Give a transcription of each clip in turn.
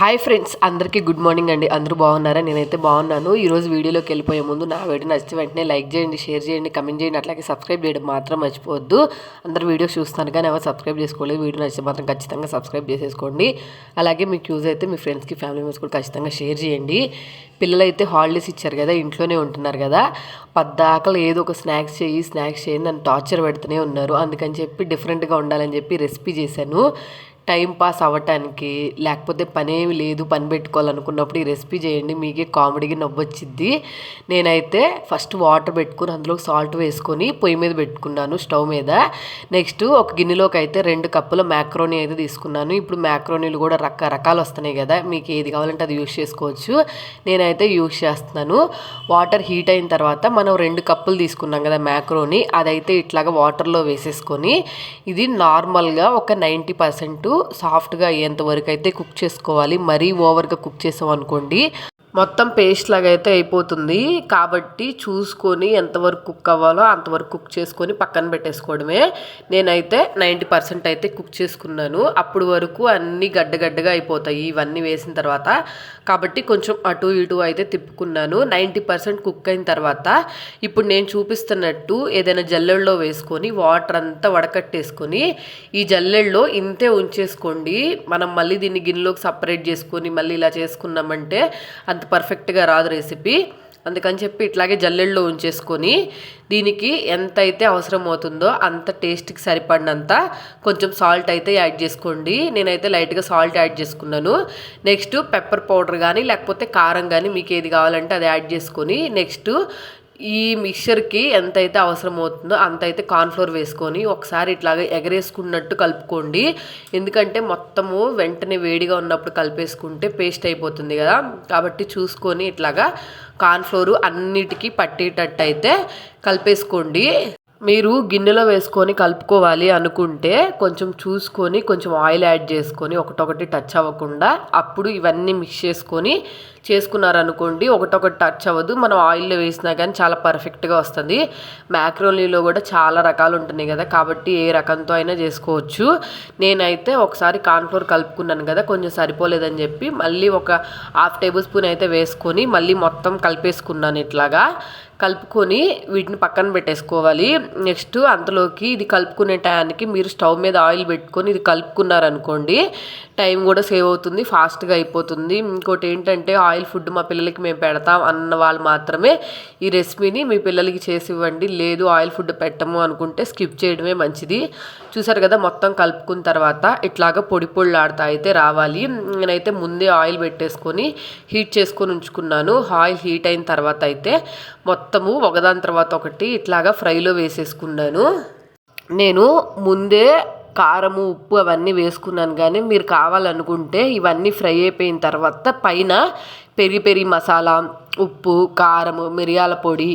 Hi friends, అందరికీ good morning అండి. అందరూ బాగున్నారా? నేనైతే బాగున్నాను. ఈరోజు వీడియోలోకి వెళ్ళిపోయే ముందు నా వీడియో నచ్చితే వెంటనే లైక్ చేయండి, షేర్ చేయండి, కమెంట్ చేయండి, అట్లాగే సబ్స్క్రైబ్ చేయడం మాత్రం మర్చిపోవద్దు. అందరు వీడియో చూస్తాను కానీ ఎవరు సబ్స్క్రైబ్ చేసుకోలేదు. వీడియో నచ్చితే మాత్రం ఖచ్చితంగా సబ్స్క్రైబ్ చేసేసుకోండి. అలాగే మీకు యూజ్ అయితే మీ ఫ్రెండ్స్కి, ఫ్యామిలీ మెంబర్స్ కూడా ఖచ్చితంగా షేర్ చేయండి. పిల్లలైతే హాలిడేస్ ఇచ్చారు కదా, ఇంట్లోనే ఉంటున్నారు కదా, పద్దాకలు ఏదో ఒక స్నాక్స్ చేయండి నన్ను టార్చర్ పెడుతూనే ఉన్నారు. అందుకని చెప్పి డిఫరెంట్గా ఉండాలని చెప్పి రెసిపీ చేశాను. టైం పాస్ అవ్వటానికి, లేకపోతే పనేమి లేదు పని పెట్టుకోవాలనుకున్నప్పుడు ఈ రెసిపీ చేయండి, మీకే కామెడీగా నవ్వొచ్చిద్ది. నేనైతే ఫస్ట్ వాటర్ పెట్టుకుని అందులో సాల్ట్ వేసుకొని పొయ్యి మీద పెట్టుకున్నాను, స్టవ్ మీద. నెక్స్ట్ ఒక గిన్నెలోకి అయితే 2 కప్పుల మ్యాక్రోనీ అయితే తీసుకున్నాను. ఇప్పుడు మ్యాక్రోనీలు కూడా రకరకాలు వస్తున్నాయి కదా, మీకు ఏది కావాలంటే అది యూస్ చేసుకోవచ్చు. నేనైతే యూస్ చేస్తున్నాను. వాటర్ హీట్ అయిన తర్వాత మనం 2 కప్పులు తీసుకున్నాం కదా మ్యాక్రోనీ, అదైతే ఇట్లాగా వాటర్లో వేసేసుకొని ఇది నార్మల్గా ఒక 90% సాఫ్ట్గా అయ్యేంత వరకు అయితే కుక్ చేసుకోవాలి. మరీ ఓవర్గా కుక్ చేసాం అనుకోండి మొత్తం పేస్ట్ లాగా అయితే అయిపోతుంది. కాబట్టి చూసుకొని ఎంతవరకు కుక్ అవ్వాలో అంతవరకు కుక్ చేసుకొని పక్కన పెట్టేసుకోవడమే. నేనైతే 90% అయితే కుక్ చేసుకున్నాను. అప్పుడు వరకు అన్నీ గడ్డగడ్డగా అయిపోతాయి ఇవన్నీ వేసిన తర్వాత. కాబట్టి కొంచెం అటు ఇటు అయితే తిప్పుకున్నాను. 90% కుక్ అయిన తర్వాత ఇప్పుడు నేను చూపిస్తున్నట్టు ఏదైనా జల్లెడలో వేసుకొని వాటర్ అంతా వడకట్టేసుకొని ఈ జల్లెడలో ఇంతే ఉంచేసుకోండి. మనం మళ్ళీ దీన్ని గిన్నెలోకి సపరేట్ చేసుకొని మళ్ళీ ఇలా చేసుకున్నామంటే అంత పర్ఫెక్ట్గా రాదు రెసిపీ. అందుకని చెప్పి ఇట్లాగే జల్లెడలో ఉంచేసుకొని దీనికి ఎంత అయితే అవసరం అవుతుందో అంత టేస్ట్కి సరిపడినంత కొంచెం సాల్ట్ అయితే యాడ్ చేసుకోండి. నేనైతే లైట్గా సాల్ట్ యాడ్ చేసుకున్నాను. నెక్స్ట్ పెప్పర్ పౌడర్ కానీ లేకపోతే కారం కానీ మీకు ఏది కావాలంటే అది యాడ్ చేసుకొని నెక్స్ట్ ఈ మిక్చర్కి ఎంతైతే అవసరం అవుతుందో అంతైతే కార్న్ఫ్లోర్ వేసుకొని ఒకసారి ఇట్లాగా ఎగరేసుకున్నట్టు కలుపుకోండి. ఎందుకంటే మొత్తము వెంటనే వేడిగా ఉన్నప్పుడు కలిపేసుకుంటే పేస్ట్ అయిపోతుంది కదా, కాబట్టి చూసుకొని ఇట్లాగా కార్న్ఫ్లోర్ అన్నిటికీ పట్టేటట్టు అయితే కలిపేసుకోండి. మీరు గిన్నెలో వేసుకొని కలుపుకోవాలి అనుకుంటే కొంచెం చూసుకొని కొంచెం ఆయిల్ యాడ్ చేసుకొని ఒకటొకటి టచ్ అవ్వకుండా అప్పుడు ఇవన్నీ మిక్స్ చేసుకొని చేసుకున్నారనుకోండి ఒకటొకటి టచ్ అవ్వదు. మనం ఆయిల్లో వేసినా కానీ చాలా పర్ఫెక్ట్గా వస్తుంది. మ్యాక్రోనీలో కూడా చాలా రకాలు ఉంటున్నాయి కదా, కాబట్టి ఏ రకంతో అయినా చేసుకోవచ్చు. నేనైతే ఒకసారి కార్న్ఫ్లోర్ కలుపుకున్నాను కదా, కొంచెం సరిపోలేదని చెప్పి మళ్ళీ ఒక 1/2 టేబుల్ స్పూన్ అయితే వేసుకొని మళ్ళీ మొత్తం కలిపేసుకున్నాను. ఇట్లాగా కలుపుకొని వీటిని పక్కన పెట్టేసుకోవాలి. నెక్స్ట్ అంతలోకి ఇది కలుపుకునే టయానికి మీరు స్టవ్ మీద ఆయిల్ పెట్టుకొని ఇది కలుపుకున్నారనుకోండి టైం కూడా సేవ్ అవుతుంది, ఫాస్ట్గా అయిపోతుంది. ఇంకోటి ఏంటంటే ఆయిల్ ఫుడ్ మా పిల్లలకి మేము పెడతాం అన్న వాళ్ళు మాత్రమే ఈ రెసిపీని మీ పిల్లలకి చేసి ఇవ్వండి. లేదు ఆయిల్ ఫుడ్ పెట్టము అనుకుంటే స్కిప్ చేయడమే మంచిది. చూసారు కదా, మొత్తం కలుపుకున్న తర్వాత ఇట్లాగా పొడి పొడిలాడుతా అయితే రావాలి. నేనైతే ముందే ఆయిల్ పెట్టేసుకొని హీట్ చేసుకొని ఉంచుకున్నాను. ఆయిల్ హీట్ అయిన తర్వాత అయితే మొత్తము ఒకదాని తర్వాత ఒకటి ఇట్లాగా ఫ్రైలో వేసేసుకున్నాను. నేను ముందే కారము, ఉప్పు అవన్నీ వేసుకున్నాను, కానీ మీరు కావాలనుకుంటే ఇవన్నీ ఫ్రై అయిపోయిన తర్వాత పైన పెరి మసాలా, ఉప్పు, కారము, మిరియాల పొడి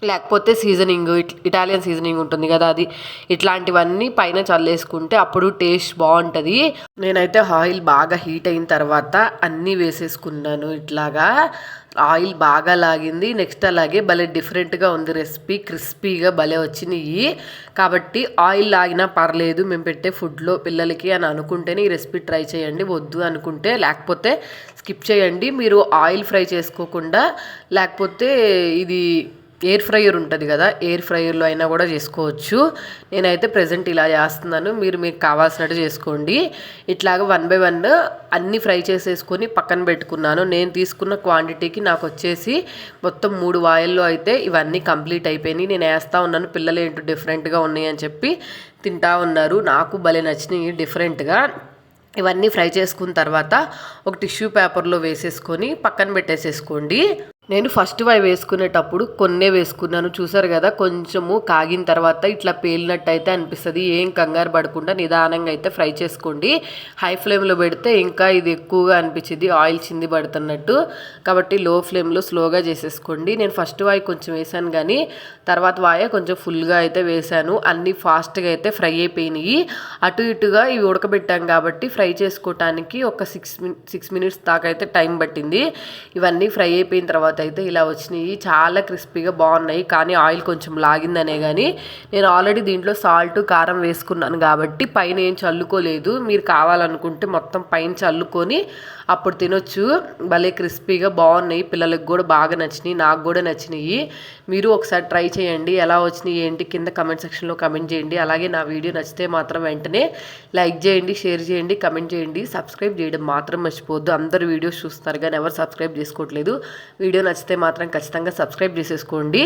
లేకపోతే సీజనింగ్, ఇటాలియన్ సీజనింగ్ ఉంటుంది కదా, అది ఇట్లాంటివన్నీ పైన చల్లేసుకుంటే అప్పుడు టేస్ట్ బాగుంటుంది. నేనైతే ఆయిల్ బాగా హీట్ అయిన తర్వాత అన్నీ వేసేసుకున్నాను. ఇట్లాగా ఆయిల్ బాగా లాగింది. నెక్స్ట్ అలాగే భలే డిఫరెంట్గా ఉంది రెసిపీ, క్రిస్పీగా భలే వచ్చినాయి. కాబట్టి ఆయిల్ లాగినా పర్లేదు మేము పెట్టే ఫుడ్లో పిల్లలకి అని అనుకుంటేనే ఈ రెసిపీ ట్రై చేయండి. వద్దు అనుకుంటే లేకపోతే స్కిప్ చేయండి. మీరు ఆయిల్ ఫ్రై చేసుకోకుండా లేకపోతే ఇది ఎయిర్ ఫ్రైయర్ ఉంటుంది కదా, ఎయిర్ ఫ్రైయర్లో అయినా కూడా చేసుకోవచ్చు. నేనైతే ప్రజెంట్ ఇలా చేస్తున్నాను, మీకు కావాల్సినట్టు చేసుకోండి. ఇట్లాగ 1 by 1 అన్నీ ఫ్రై చేసేసుకొని పక్కన పెట్టుకున్నాను. నేను తీసుకున్న క్వాంటిటీకి నాకు వచ్చేసి మొత్తం 3 వాయిల్లో అయితే ఇవన్నీ కంప్లీట్ అయిపోయినాయి. నేను వేస్తూ ఉన్నాను, పిల్లలు ఏంటో డిఫరెంట్గా ఉన్నాయి అని చెప్పి తింటా ఉన్నారు. నాకు భలే నచ్చినాయి డిఫరెంట్గా. ఇవన్నీ ఫ్రై చేసుకున్న తర్వాత ఒక టిష్యూ పేపర్లో వేసేసుకొని పక్కన పెట్టేసేసుకోండి. నేను ఫస్ట్ వేసుకునేటప్పుడు కొన్నే వేసుకున్నాను. చూసారు కదా, కొంచెము కాగిన తర్వాత ఇట్లా పేలినట్టు అయితే అనిపిస్తుంది. ఏం కంగారు పడకుండా నిదానంగా అయితే ఫ్రై చేసుకోండి. హై ఫ్లేమ్లో పెడితే ఇంకా ఇది ఎక్కువగా అనిపించింది, ఆయిల్ చింది పడుతున్నట్టు. కాబట్టి లో ఫ్లేమ్లో స్లోగా చేసేసుకోండి. నేను ఫస్ట్ కొంచెం వేసాను, కానీ తర్వాత కొంచెం ఫుల్గా అయితే వేసాను. అన్నీ ఫాస్ట్గా అయితే ఫ్రై అయిపోయినాయి. అటు ఇటుగా ఇవి ఉడకబెట్టాం కాబట్టి ఫ్రై చేసుకోవటానికి ఒక 6 minutes దాకా అయితే టైం పట్టింది. ఇవన్నీ ఫ్రై అయిపోయిన తర్వాత తర్వాత అయితే ఇలా వచ్చినాయి. చాలా క్రిస్పీగా బాగున్నాయి. కానీ ఆయిల్ కొంచెం లాగిందనే కానీ నేను ఆల్రెడీ దీంట్లో సాల్ట్ కారం వేసుకున్నాను కాబట్టి పైన ఏం చల్లుకోలేదు. మీరు కావాలనుకుంటే మొత్తం పైన చల్లుకొని అప్పుడు తినొచ్చు. భలే క్రిస్పీగా బాగున్నాయి. పిల్లలకు కూడా బాగా నచ్చినాయి, నాకు కూడా నచ్చినాయి. మీరు ఒకసారి ట్రై చేయండి. ఎలా వచ్చినాయి ఏంటి కింద కమెంట్ సెక్షన్లో కమెంట్ చేయండి. అలాగే నా వీడియో నచ్చితే మాత్రం వెంటనే లైక్ చేయండి, షేర్ చేయండి, కమెంట్ చేయండి. సబ్స్క్రైబ్ చేయడం మాత్రం మర్చిపోవద్దు. అందరు వీడియోస్ చూస్తారు కానీ ఎవరు సబ్స్క్రైబ్ చేసుకోవట్లేదు. వీడియో నచ్చితే మాత్రం ఖచ్చితంగా సబ్స్క్రైబ్ చేసేసుకోండి.